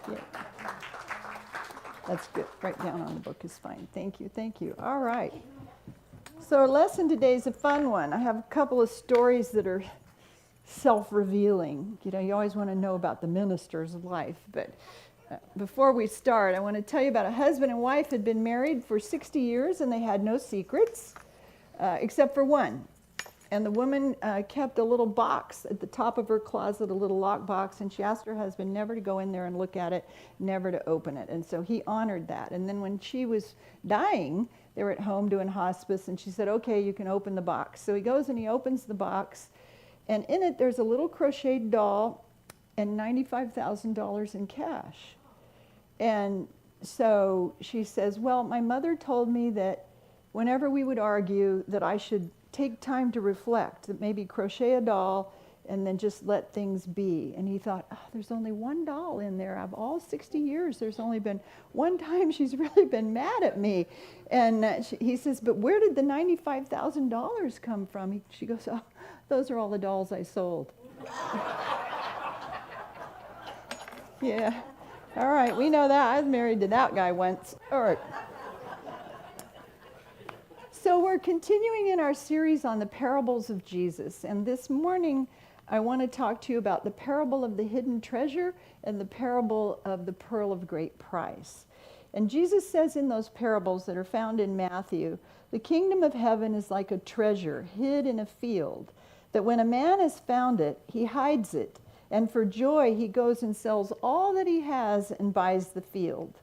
Yeah. That's good. Write down on the book is fine. Thank you. Thank you. All right. So our lesson today is a fun one. I have a couple of stories that are self-revealing. You know, you always want to know about the minister's life. But before we start, I want to tell you about a husband and wife who had been married for 60 years, and they had no secrets except for one. And the woman kept a little box at the top of her closet, a little lock box, and she asked her husband never to go in there and look at it, never to open it. And so he honored that. And then when she was dying, they were at home doing hospice, and she said, okay, you can open the box. So he goes and he opens the box, and in it there's a little crocheted doll and $95,000 in cash. And so she says, well, my mother told me that whenever we would argue that I should take time to reflect, that maybe crochet a doll and then just let things be. And he thought, oh, there's only one doll in there. Of all 60 years, there's only been one time she's really been mad at me. And he says, but where did the $95,000 come from? She goes, oh, those are all the dolls I sold. Yeah. All right, we know that. I was married to that guy once. All right. So we're continuing in our series on the parables of Jesus. And this morning, I want to talk to you about the parable of the hidden treasure and the parable of the pearl of great price. And Jesus says in those parables that are found in Matthew, the kingdom of heaven is like a treasure hid in a field, that when a man has found it, he hides it. And for joy, he goes and sells all that he has and buys the field.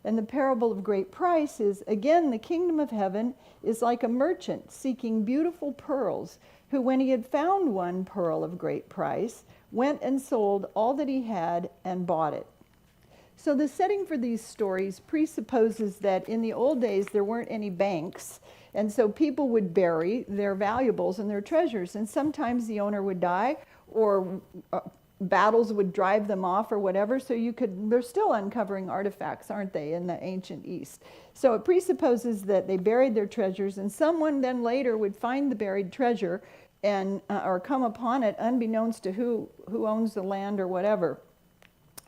And the parable of great price is, again, the kingdom of heaven is like a merchant seeking beautiful pearls, who, when he had found one pearl of great price, went and sold all that he had and bought it. So the setting for these stories presupposes that in the old days there weren't any banks, and so people would bury their valuables and their treasures, and sometimes the owner would die, or battles would drive them off or whatever, so they're still uncovering artifacts, aren't they, in the ancient East. So it presupposes that they buried their treasures, and someone then later would find the buried treasure and or come upon it unbeknownst to who owns the land or whatever.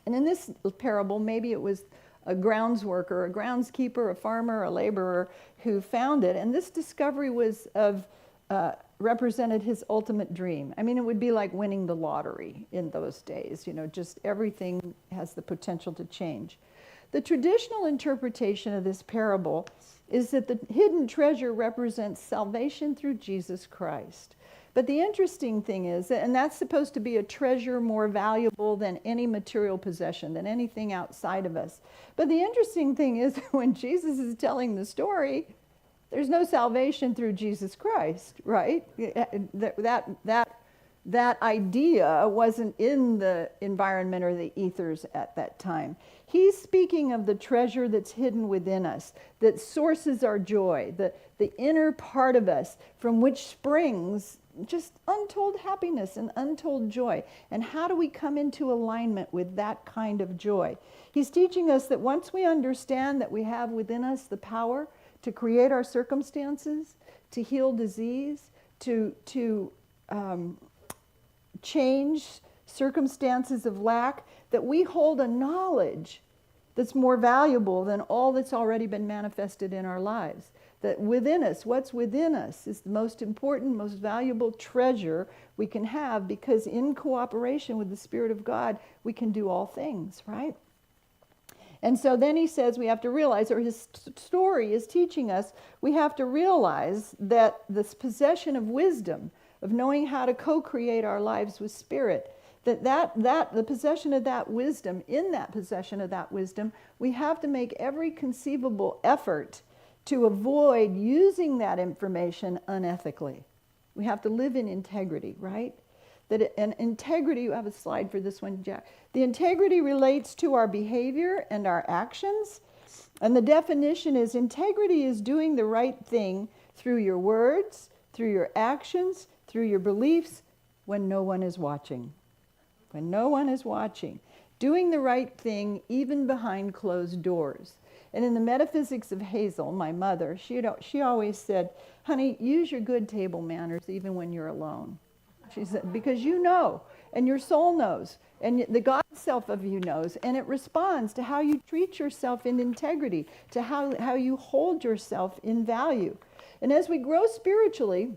And in this parable, maybe it was a grounds worker, a groundskeeper, a farmer, a laborer who found it, and this discovery was represented his ultimate dream. I mean, it would be like winning the lottery in those days. You know, just everything has the potential to change. The traditional interpretation of this parable is that the hidden treasure represents salvation through Jesus Christ. But the interesting thing is, and that's supposed to be a treasure more valuable than any material possession, than anything outside of us. But the interesting thing is, when Jesus is telling the story, there's no salvation through Jesus Christ, right? That idea wasn't in the environment or the ethers at that time. He's speaking of the treasure that's hidden within us, that sources our joy, the inner part of us from which springs just untold happiness and untold joy. And how do we come into alignment with that kind of joy? He's teaching us that once we understand that we have within us the power to create our circumstances, to heal disease, to change circumstances of lack, that we hold a knowledge that's more valuable than all that's already been manifested in our lives. That within us, what's within us is the most important, most valuable treasure we can have, because in cooperation with the Spirit of God, we can do all things, right? And so then he says we have to realize, or his story is teaching us, we have to realize that this possession of wisdom, of knowing how to co-create our lives with Spirit, that the possession of that wisdom, in that possession of that wisdom, we have to make every conceivable effort to avoid using that information unethically. We have to live in integrity, right? And integrity, you have a slide for this one, Jack. The integrity relates to our behavior and our actions. And the definition is, integrity is doing the right thing through your words, through your actions, through your beliefs, when no one is watching. When no one is watching. Doing the right thing even behind closed doors. And in the metaphysics of Hazel, my mother, she always said, honey, use your good table manners even when you're alone. She said, because you know, and your soul knows, and the God self of you knows, and it responds to how you treat yourself in integrity, to how you hold yourself in value. And as we grow spiritually,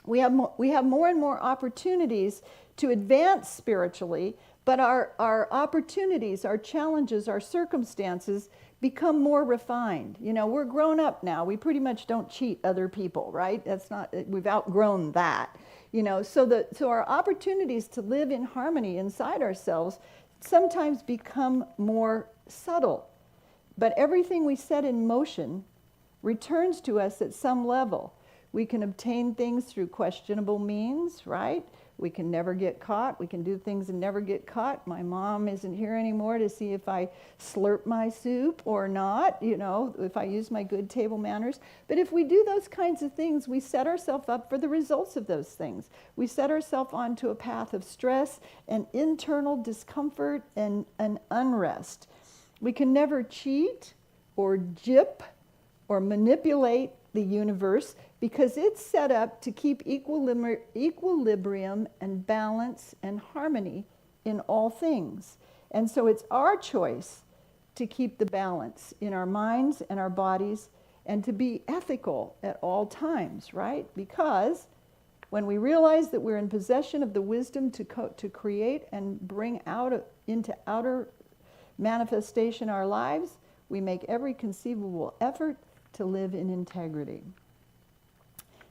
we have more and more opportunities to advance spiritually, but our opportunities, our challenges, our circumstances become more refined. You know, we're grown up now. We pretty much don't cheat other people, right? We've outgrown that. You know, so our opportunities to live in harmony inside ourselves sometimes become more subtle. But everything we set in motion returns to us at some level. We can obtain things through questionable means, right? We can never get caught. We can do things and never get caught. My mom isn't here anymore to see if I slurp my soup or not, you know, if I use my good table manners. But if we do those kinds of things, we set ourselves up for the results of those things. We set ourselves onto a path of stress and internal discomfort and unrest. We can never cheat or gyp or manipulate the universe, because it's set up to keep equilibrium and balance and harmony in all things. And so it's our choice to keep the balance in our minds and our bodies, and to be ethical at all times, right? Because when we realize that we're in possession of the wisdom to create and bring into outer manifestation our lives, we make every conceivable effort to live in integrity.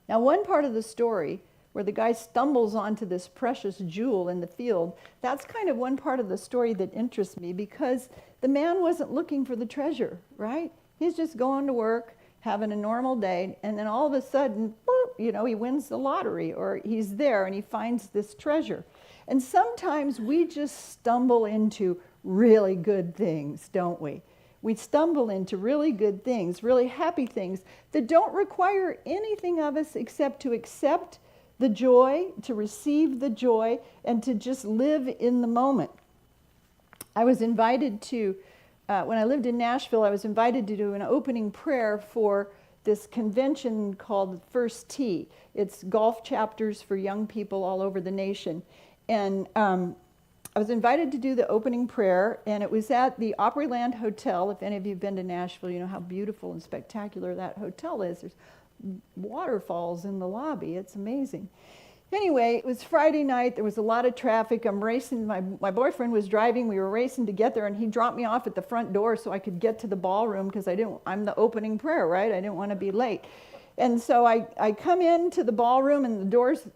Now, one part of the story where the guy stumbles onto this precious jewel in the field, that's kind of one part of the story that interests me, because the man wasn't looking for the treasure, right? He's just going to work, having a normal day, and then all of a sudden, boop, you know, he wins the lottery, or he's there and he finds this treasure. And sometimes we just stumble into really good things, don't we? We stumble into really good things, really happy things that don't require anything of us except to accept the joy, to receive the joy, and to just live in the moment. I was invited to, when I lived in Nashville, I was invited to do an opening prayer for this convention called First Tee. It's golf chapters for young people all over the nation. And I was invited to do the opening prayer, and it was at the Opryland Hotel. If any of you have been to Nashville, you know how beautiful and spectacular that hotel is. There's waterfalls in the lobby. It's amazing. Anyway, it was Friday night. There was a lot of traffic. I'm racing. My boyfriend was driving. We were racing to get there, and he dropped me off at the front door so I could get to the ballroom, because I'm the opening prayer, right? I didn't want to be late. And so I come into the ballroom, and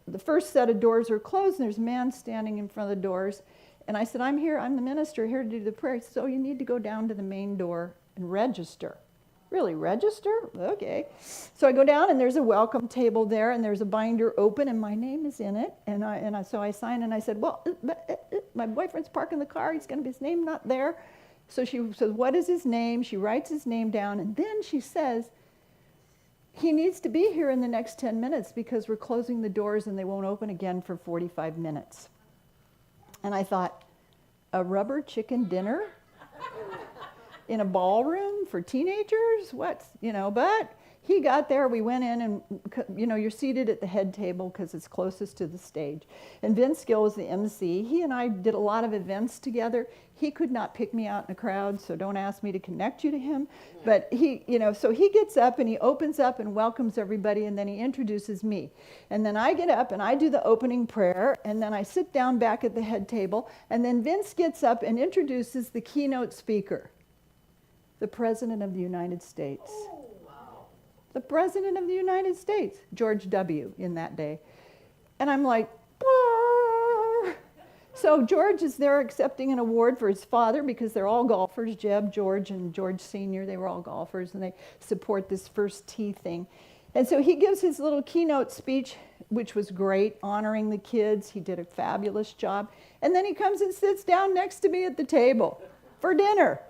the first set of doors are closed, and there's a man standing in front of the doors. And I said, I'm the minister here to do the prayer. He said, so you need to go down to the main door and register. Really, register? Okay. So I go down, and there's a welcome table there, and there's a binder open, and my name is in it. So I signed, and I said, well, my boyfriend's parking the car. He's going to be, his name not there. So she says, what is his name? She writes his name down, and then she says, he needs to be here in the next 10 minutes because we're closing the doors and they won't open again for 45 minutes. And I thought, a rubber chicken dinner in a ballroom for teenagers? But he got there, we went in, and, you're seated at the head table because it's closest to the stage. And Vince Gill was the MC. He and I did a lot of events together. He could not pick me out in a crowd, so don't ask me to connect you to him. But so he gets up and he opens up and welcomes everybody, and then he introduces me. And then I get up and I do the opening prayer, and then I sit down back at the head table, and then Vince gets up and introduces the keynote speaker, the President of the United States. The President of the United States, George W. in that day. And I'm like, "Brr." So George is there accepting an award for his father, because they're all golfers, Jeb, George, and George Sr., they were all golfers, and they support this First Tee thing. And so he gives his little keynote speech, which was great, honoring the kids. He did a fabulous job. And then he comes and sits down next to me at the table for dinner.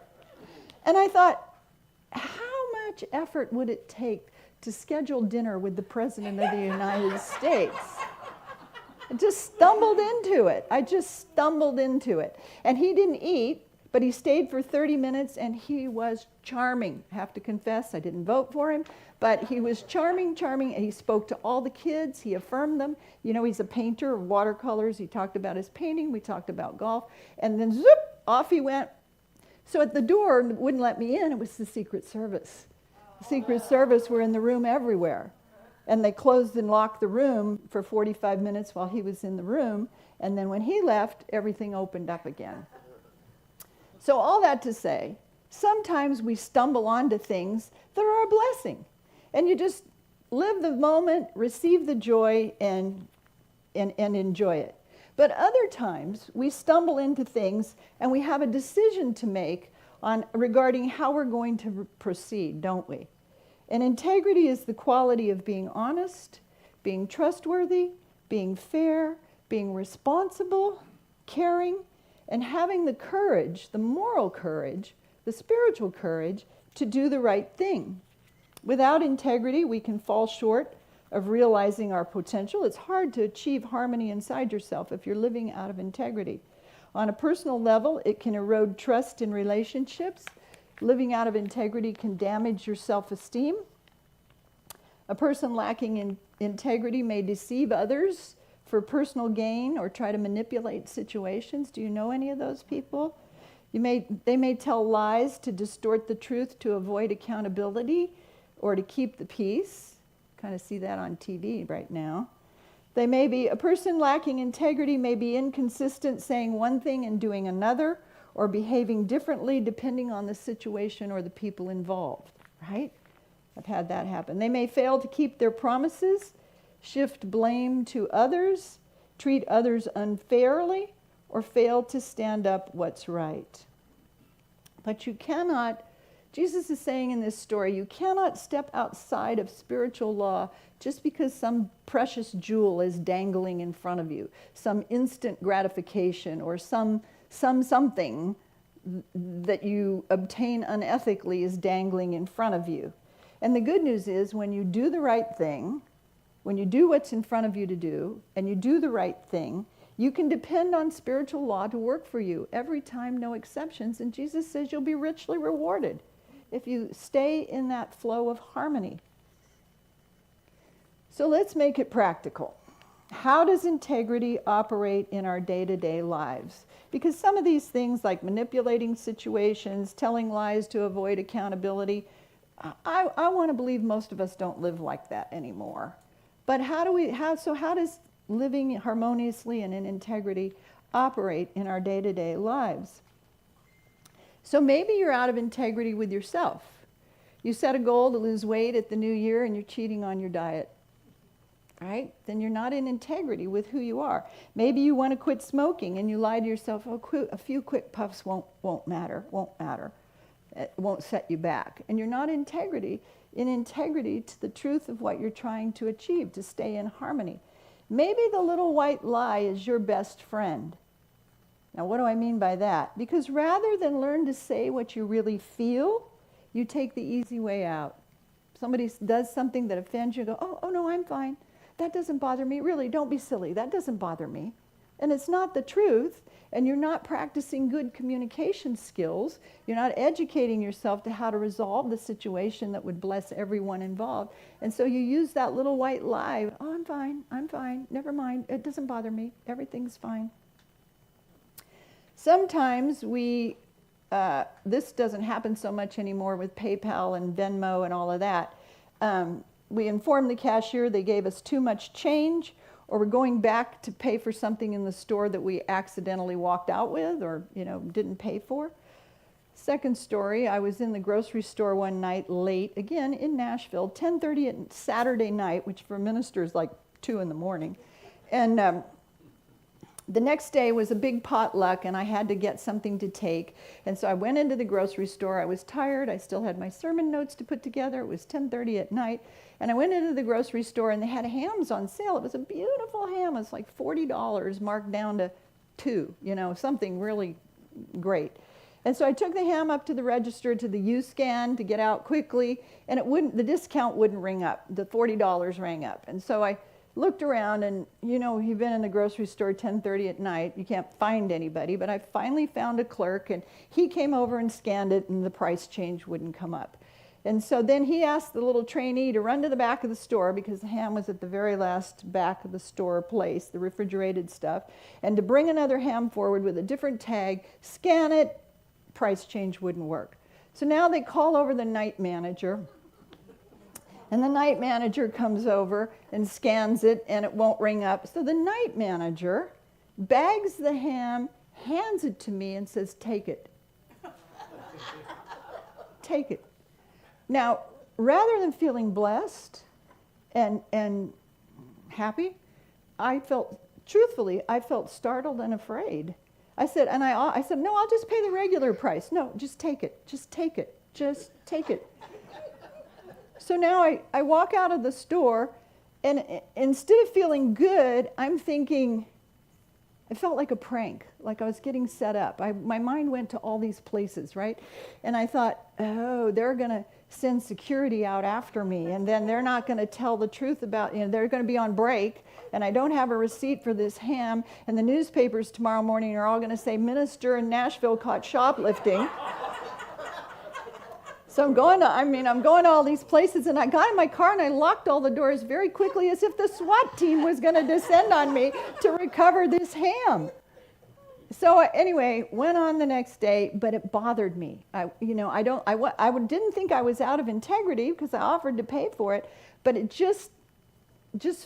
And I thought, how much effort would it take to schedule dinner with the President of the United States? I just stumbled into it. And he didn't eat, But he stayed for 30 minutes and he was charming. I have to confess, I didn't vote for him, but he was charming, charming, and he spoke to all the kids. He affirmed them. You know, he's a painter of watercolors. He talked about his painting. We talked about golf. And then zoop, off he went. So at the door, wouldn't let me in. It was the Secret Service. The Secret Service were in the room everywhere. And they closed and locked the room for 45 minutes while he was in the room. And then when he left, everything opened up again. So all that to say, sometimes we stumble onto things that are a blessing. And you just live the moment, receive the joy, and enjoy it. But other times, we stumble into things and we have a decision to make regarding how we're going to proceed, don't we? And integrity is the quality of being honest, being trustworthy, being fair, being responsible, caring, and having the courage, the moral courage, the spiritual courage to do the right thing. Without integrity, we can fall short of realizing our potential. It's hard to achieve harmony inside yourself if you're living out of integrity. On a personal level, it can erode trust in relationships. Living out of integrity can damage your self-esteem. A person lacking in integrity may deceive others for personal gain or try to manipulate situations. Do you know any of those people? They may tell lies to distort the truth to avoid accountability or to keep the peace. Kind of see that on TV right now. A person lacking integrity may be inconsistent, saying one thing and doing another, or behaving differently depending on the situation or the people involved, right? I've had that happen. They may fail to keep their promises, shift blame to others, treat others unfairly, or fail to stand up what's right. But you cannot, Jesus is saying in this story, you cannot step outside of spiritual law just because some precious jewel is dangling in front of you, some instant gratification or some something that you obtain unethically is dangling in front of you. And the good news is when you do the right thing, when you do what's in front of you to do, and you do the right thing, you can depend on spiritual law to work for you every time, no exceptions. And Jesus says you'll be richly rewarded if you stay in that flow of harmony. So let's make it practical. How does integrity operate in our day-to-day lives? Because some of these things like manipulating situations, telling lies to avoid accountability, I want to believe most of us don't live like that anymore. But how does living harmoniously and in integrity operate in our day-to-day lives? So maybe you're out of integrity with yourself. You set a goal to lose weight at the new year and you're cheating on your diet, right? Then you're not in integrity with who you are. Maybe you want to quit smoking and you lie to yourself, a few quick puffs won't matter. It won't set you back. And you're not in integrity to the truth of what you're trying to achieve, to stay in harmony. Maybe the little white lie is your best friend. Now, what do I mean by that? Because rather than learn to say what you really feel, you take the easy way out. Somebody does something that offends you, go, oh no, I'm fine. That doesn't bother me. Really, don't be silly. That doesn't bother me. And it's not the truth, and you're not practicing good communication skills. You're not educating yourself to how to resolve the situation that would bless everyone involved. And so you use that little white lie, oh, I'm fine, never mind, it doesn't bother me, everything's fine. Sometimes this doesn't happen so much anymore with PayPal and Venmo and all of that. We informed the cashier they gave us too much change, or we're going back to pay for something in the store that we accidentally walked out with or didn't pay for. Second story, I was in the grocery store one night late, again in Nashville, 10:30 at Saturday night, which for ministers is like 2 in the morning. And the next day was a big potluck and I had to get something to take. And so I went into the grocery store. I was tired. I still had my sermon notes to put together. It was 10:30 at night. And I went into the grocery store and they had hams on sale. It was a beautiful ham. It was like $40 marked down to $2, something really great. And so I took the ham up to the register to the U-scan to get out quickly, and the discount wouldn't ring up. The $40 rang up. And so I looked around, and you've been in the grocery store 10:30 at night. You can't find anybody, but I finally found a clerk, and he came over and scanned it, and the price change wouldn't come up. And so then he asked the little trainee to run to the back of the store, because the ham was at the very last back of the store place, the refrigerated stuff, and to bring another ham forward with a different tag, scan it, price change wouldn't work. So now they call over the night manager, and the night manager comes over and scans it, and it won't ring up. So the night manager bags the ham, hands it to me, and says, "Take it." Take it. Now, rather than feeling blessed and happy, I felt startled and afraid. I said, "No, I'll just pay the regular price." "No, just take it. Just take it. Just take it." So now I walk out of the store, and instead of feeling good, I'm thinking, it felt like a prank, like I was getting set up. My mind went to all these places, right? And I thought, oh, they're going to send security out after me, and then they're not going to tell the truth about, they're going to be on break, and I don't have a receipt for this ham, and the newspapers tomorrow morning are all going to say, "Minister in Nashville caught shoplifting." So I'm going to all these places, and I got in my car and I locked all the doors very quickly, as if the SWAT team was going to descend on me to recover this ham. So anyway, went on the next day, but it bothered me. I didn't think I was out of integrity because I offered to pay for it, but it just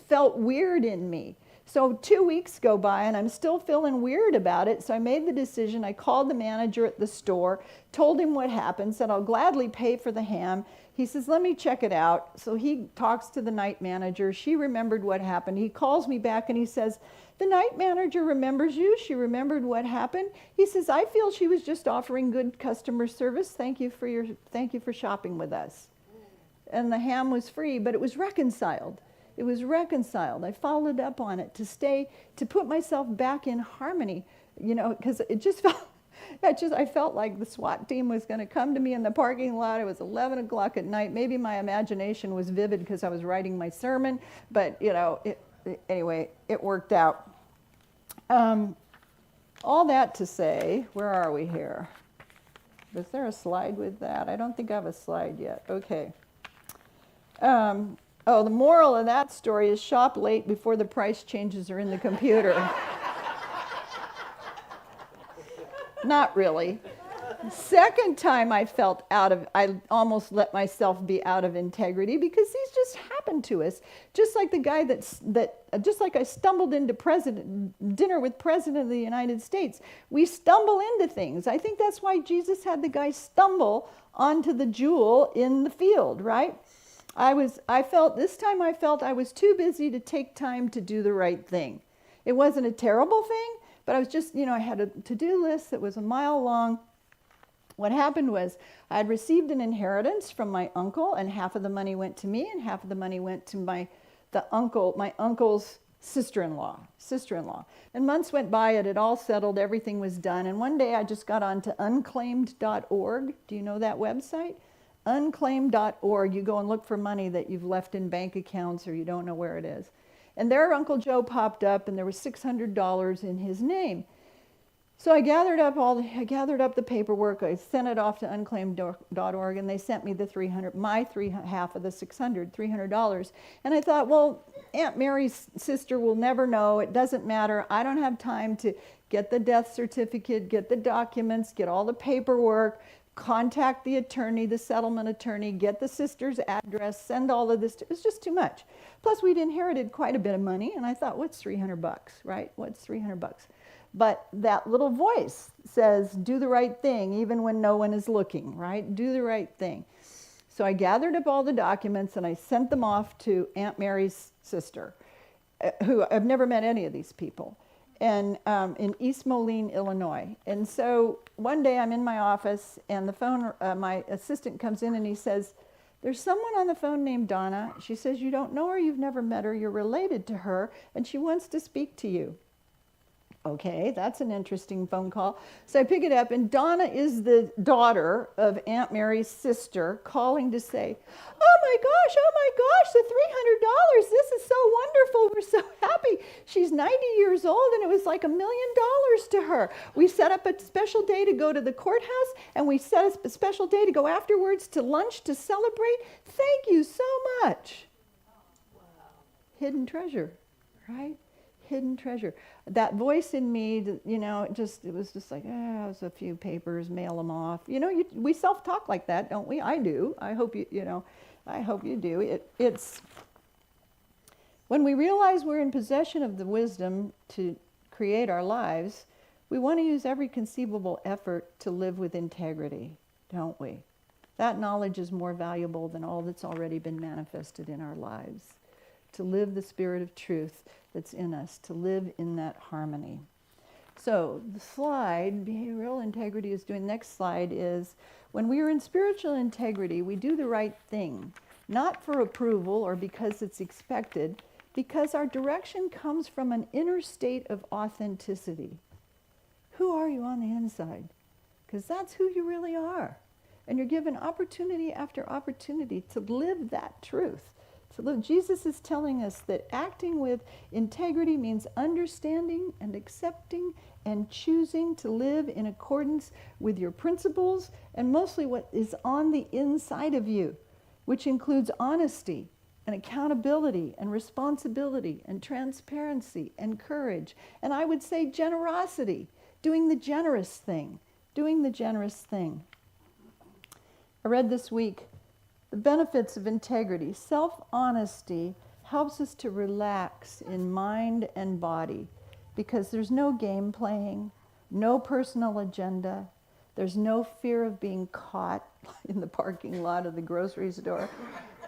felt weird in me. So 2 weeks go by, and I'm still feeling weird about it. So I made the decision. I called the manager at the store, told him what happened, said, "I'll gladly pay for the ham." He says, "Let me check it out." So he talks to the night manager. She remembered what happened. He calls me back, and he says, "The night manager remembers you. She remembered what happened." He says, "I feel she was just offering good customer service. Thank you for shopping with us." And the ham was free, but it was reconciled. It was reconciled. I followed up on it to put myself back in harmony, because it just felt, I felt like the SWAT team was going to come to me in the parking lot. It was 11 o'clock at night. Maybe my imagination was vivid because I was writing my sermon, but anyway, it worked out. All that to say, where are we here? Was there a slide with that? I don't think I have a slide yet. Okay. The moral of that story is shop late before the price changes are in the computer. Not really. Second time I almost let myself be out of integrity, because these just happen to us. Just like the guy just like I stumbled into dinner with President of the United States. We stumble into things. I think that's why Jesus had the guy stumble onto the jewel in the field, right? I felt I was too busy to take time to do the right thing. It wasn't a terrible thing, but I was just, I had a to-do list that was a mile long. What happened was I had received an inheritance from my uncle, and half of the money went to me and half of the money went to my uncle's sister-in-law. And months went by, it had all settled, everything was done. And one day I just got onto unclaimed.org. Do you know that website? Unclaimed.org. You go and look for money that you've left in bank accounts or you don't know where it is. And there Uncle Joe popped up, and there was $600 in his name. So I gathered up the paperwork. I sent it off to unclaimed.org, and they sent me half of the $300. And I thought, well, Aunt Mary's sister will never know. It doesn't matter. I don't have time to get the death certificate, get the documents, get all the paperwork, contact the attorney, the settlement attorney, get the sister's address, send all of this. It was just too much. Plus, we'd inherited quite a bit of money, and I thought, what's $300, right? What's $300? But that little voice says, do the right thing, even when no one is looking, right? Do the right thing. So I gathered up all the documents, and I sent them off to Aunt Mary's sister, who I've never met any of these people, and in East Moline, Illinois. And so one day I'm in my office, and the phone, my assistant comes in, and he says, "There's someone on the phone named Donna. She says you don't know her, you've never met her, you're related to her, and she wants to speak to you." Okay, that's an interesting phone call. So I pick it up, and Donna is the daughter of Aunt Mary's sister calling to say, oh my gosh, the $300, this is so wonderful, we're so happy. She's 90 years old, and it was like $1 million to her. We set up a special day to go to the courthouse, and we set up a special day to go afterwards to lunch to celebrate. Thank you so much. Wow. Hidden treasure, right? Hidden treasure. That voice in me, it was just like, it was a few papers, mail them off. We self-talk like that, don't we? I do. I hope I hope you do. It's when we realize we're in possession of the wisdom to create our lives, we want to use every conceivable effort to live with integrity, don't we? That knowledge is more valuable than all that's already been manifested in our lives. To live the spirit of truth that's in us, to live in that harmony. So the slide, behavioral integrity is doing, next slide is, when we are in spiritual integrity, we do the right thing, not for approval or because it's expected, because our direction comes from an inner state of authenticity. Who are you on the inside? Because that's who you really are. And you're given opportunity after opportunity to live that truth. So Jesus is telling us that acting with integrity means understanding and accepting and choosing to live in accordance with your principles and mostly what is on the inside of you, which includes honesty and accountability and responsibility and transparency and courage. And I would say generosity, doing the generous thing, doing the generous thing. I read this week, the benefits of integrity. Self-honesty helps us to relax in mind and body because there's no game playing, no personal agenda, there's no fear of being caught in the parking lot of the grocery store.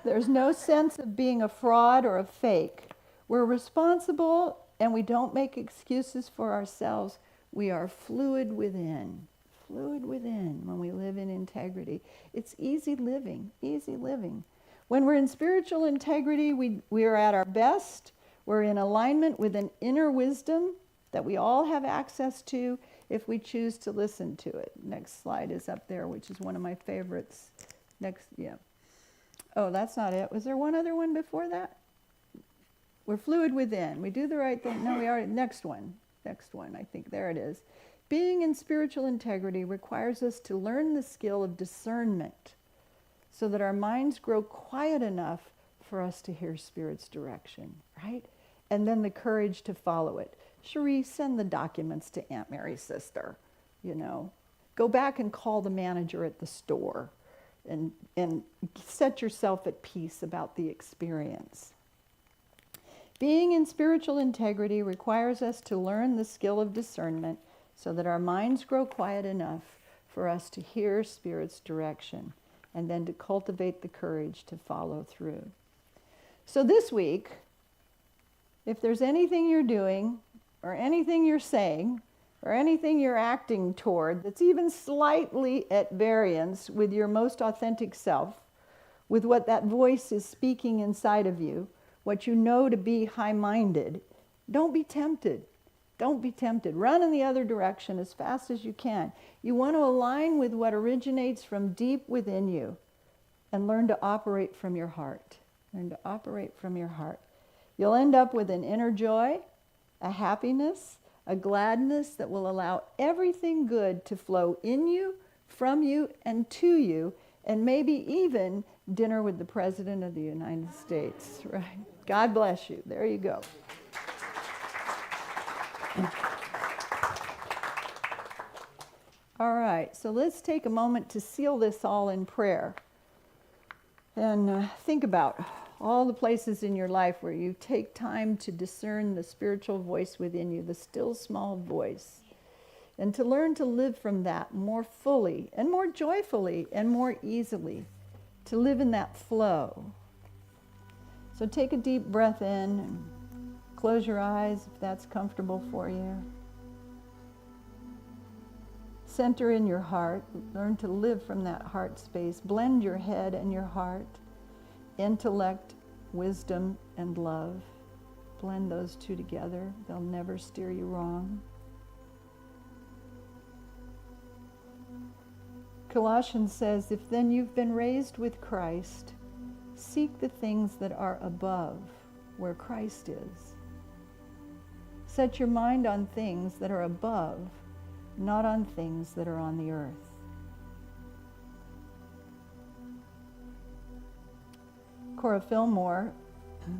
There's no sense of being a fraud or a fake. We're responsible and we don't make excuses for ourselves. We are fluid within when we live in integrity. It's easy living, easy living. When we're in spiritual integrity, we are at our best. We're in alignment with an inner wisdom that we all have access to if we choose to listen to it. Next slide is up there, which is one of my favorites. Next, yeah. Oh, that's not it. Was there one other one before that? We're fluid within. We do the right thing. No, we are. Next one, I think. There it is. Being in spiritual integrity requires us to learn the skill of discernment so that our minds grow quiet enough for us to hear Spirit's direction, right? And then the courage to follow it. Cherie, send the documents to Aunt Mary's sister, Go back and call the manager at the store and set yourself at peace about the experience. Being in spiritual integrity requires us to learn the skill of discernment so that our minds grow quiet enough for us to hear Spirit's direction and then to cultivate the courage to follow through. So this week, if there's anything you're doing or anything you're saying or anything you're acting toward that's even slightly at variance with your most authentic self, with what that voice is speaking inside of you, what you know to be high-minded, don't be tempted. Don't be tempted. Run in the other direction as fast as you can. You want to align with what originates from deep within you and learn to operate from your heart. Learn to operate from your heart. You'll end up with an inner joy, a happiness, a gladness that will allow everything good to flow in you, from you, and to you, and maybe even dinner with the President of the United States, right? God bless you. There you go. All right, so let's take a moment to seal this all in prayer. And think about all the places in your life where you take time to discern the spiritual voice within you, the still small voice, and to learn to live from that more fully and more joyfully and more easily, to live in that flow. So take a deep breath in and close your eyes if that's comfortable for you. Center in your heart. Learn to live from that heart space. Blend your head and your heart. Intellect, wisdom, and love. Blend those two together. They'll never steer you wrong. Colossians says, if then you've been raised with Christ, seek the things that are above, where Christ is. Set your mind on things that are above, not on things that are on the earth. Cora Fillmore,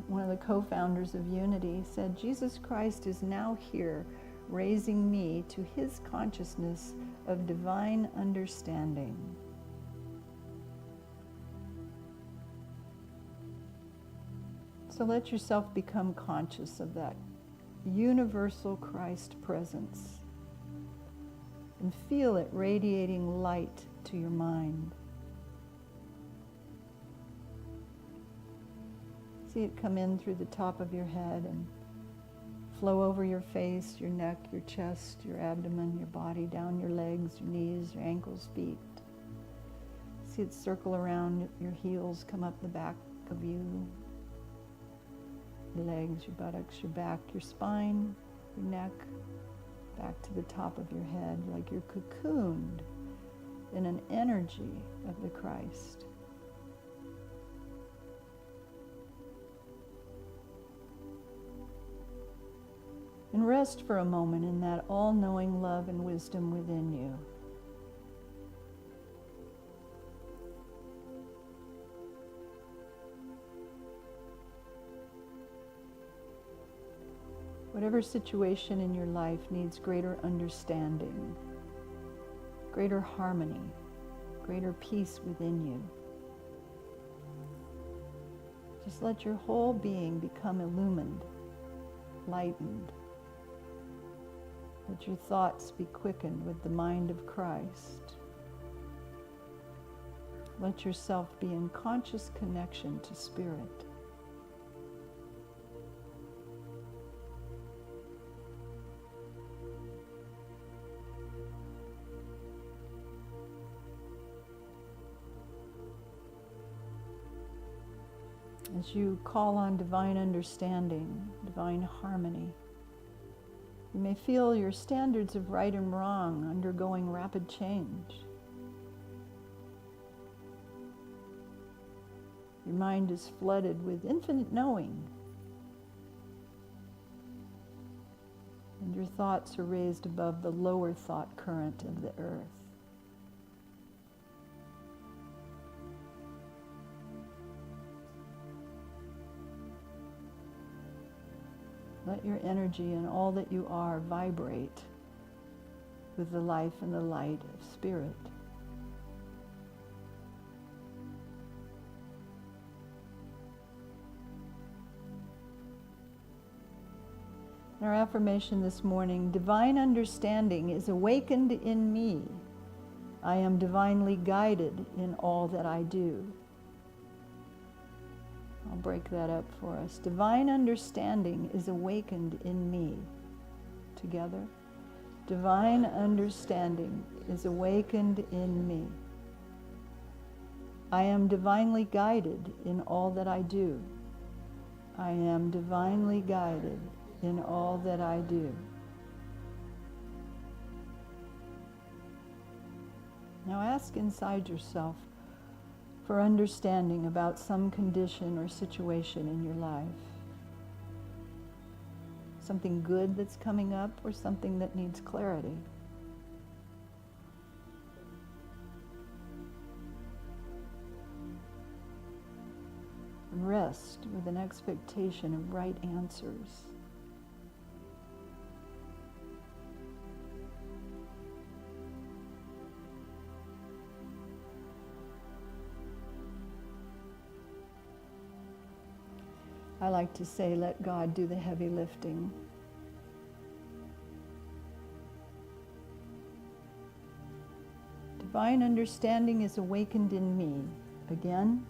one of the co-founders of Unity, said, Jesus Christ is now here, raising me to his consciousness of divine understanding. So let yourself become conscious of that universal Christ presence and feel it radiating light to your mind. See it come in through the top of your head and flow over your face, your neck, your chest, your abdomen, your body, down your legs, your knees, your ankles, feet. See it circle around your heels, come up the back of you, your legs, your buttocks, your back, your spine, your neck, back to the top of your head, like you're cocooned in an energy of the Christ. And rest for a moment in that all-knowing love and wisdom within you. Whatever situation in your life needs greater understanding, greater harmony, greater peace within you, just let your whole being become illumined, lightened. Let your thoughts be quickened with the mind of Christ. Let yourself be in conscious connection to Spirit. As you call on divine understanding, divine harmony, you may feel your standards of right and wrong undergoing rapid change. Your mind is flooded with infinite knowing, and your thoughts are raised above the lower thought current of the earth. Let your energy and all that you are vibrate with the life and the light of Spirit. In our affirmation this morning, divine understanding is awakened in me. I am divinely guided in all that I do. I'll break that up for us. Divine understanding is awakened in me. Together. Divine understanding is awakened in me. I am divinely guided in all that I do. I am divinely guided in all that I do. Now ask inside yourself for understanding about some condition or situation in your life. Something good that's coming up or something that needs clarity. And rest with an expectation of right answers. I like to say, let God do the heavy lifting. Divine understanding is awakened in me. Again,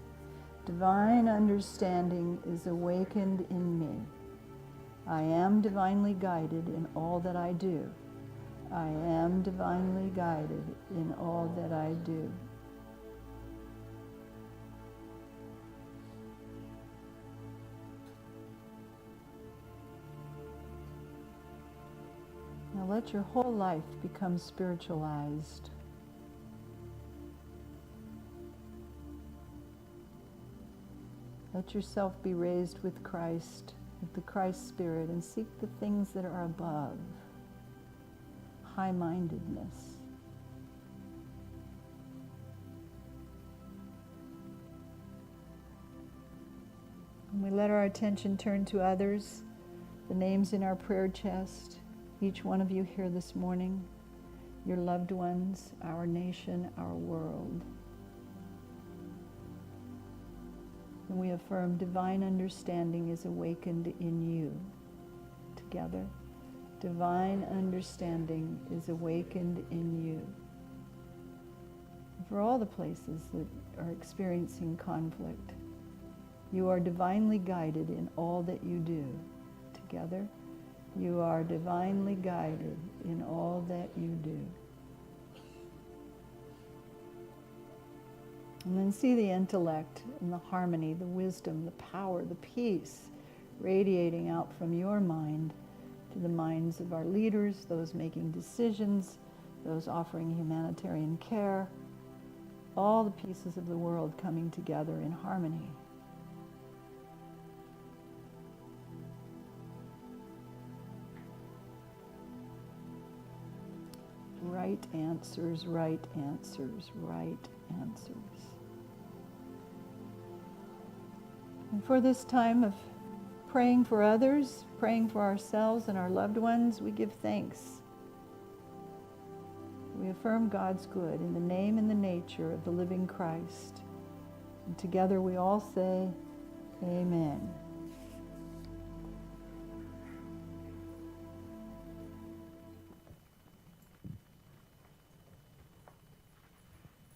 divine understanding is awakened in me. I am divinely guided in all that I do. I am divinely guided in all that I do. Now let your whole life become spiritualized. Let yourself be raised with Christ, with the Christ Spirit, and seek the things that are above. High-mindedness. And we let our attention turn to others, the names in our prayer chest, each one of you here this morning, your loved ones, our nation, our world. And we affirm divine understanding is awakened in you. Together, divine understanding is awakened in you. And for all the places that are experiencing conflict, you are divinely guided in all that you do. Together, you are divinely guided in all that you do. And then see the intellect and the harmony, the wisdom, the power, the peace radiating out from your mind to the minds of our leaders, those making decisions, those offering humanitarian care, all the pieces of the world coming together in harmony. Right answers, right answers, right answers. And for this time of praying for others, praying for ourselves and our loved ones, we give thanks. We affirm God's good in the name and the nature of the living Christ. And together we all say, Amen.